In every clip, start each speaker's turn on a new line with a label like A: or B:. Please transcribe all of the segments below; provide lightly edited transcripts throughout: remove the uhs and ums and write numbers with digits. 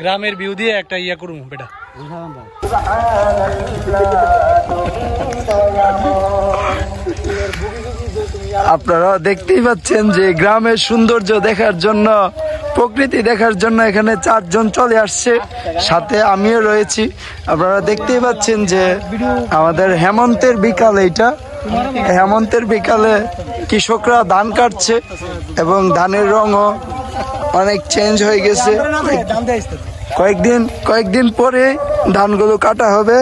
A: গ্রামের ভিউ দিয়ে একটা ইয়া করুম বেটা।
B: আপনারা দেখতেই পাচ্ছেন যে গ্রামের সৌন্দর্য দেখার জন্য, প্রকৃতি দেখার জন্য এখানে 4 জন চলে আসছে, সাথে আমিও রয়েছি। আপনারা দেখতেই পাচ্ছেন যে আমাদের হেমন্তের বিকাল, এইটা হেমন্তের বিকালে কৃষকরা ধান কাটছে এবং ধানের রঙও অনেক চেঞ্জ হয়ে গেছে। কয়েকদিন পরে ধানগুলো কাটা হবে,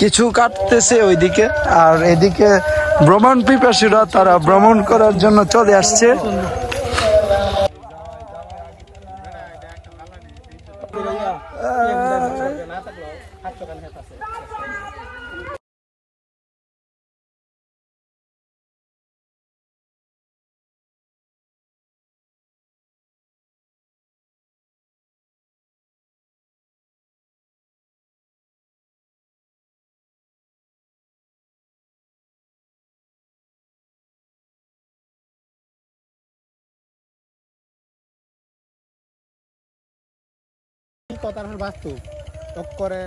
B: কিছু কাটতেছে ওইদিকে, আর এদিকে ভ্রমণ পিপাসুরা তারা ভ্রমণ করার জন্য চলে আসছে।
C: কথার বাস্তব করে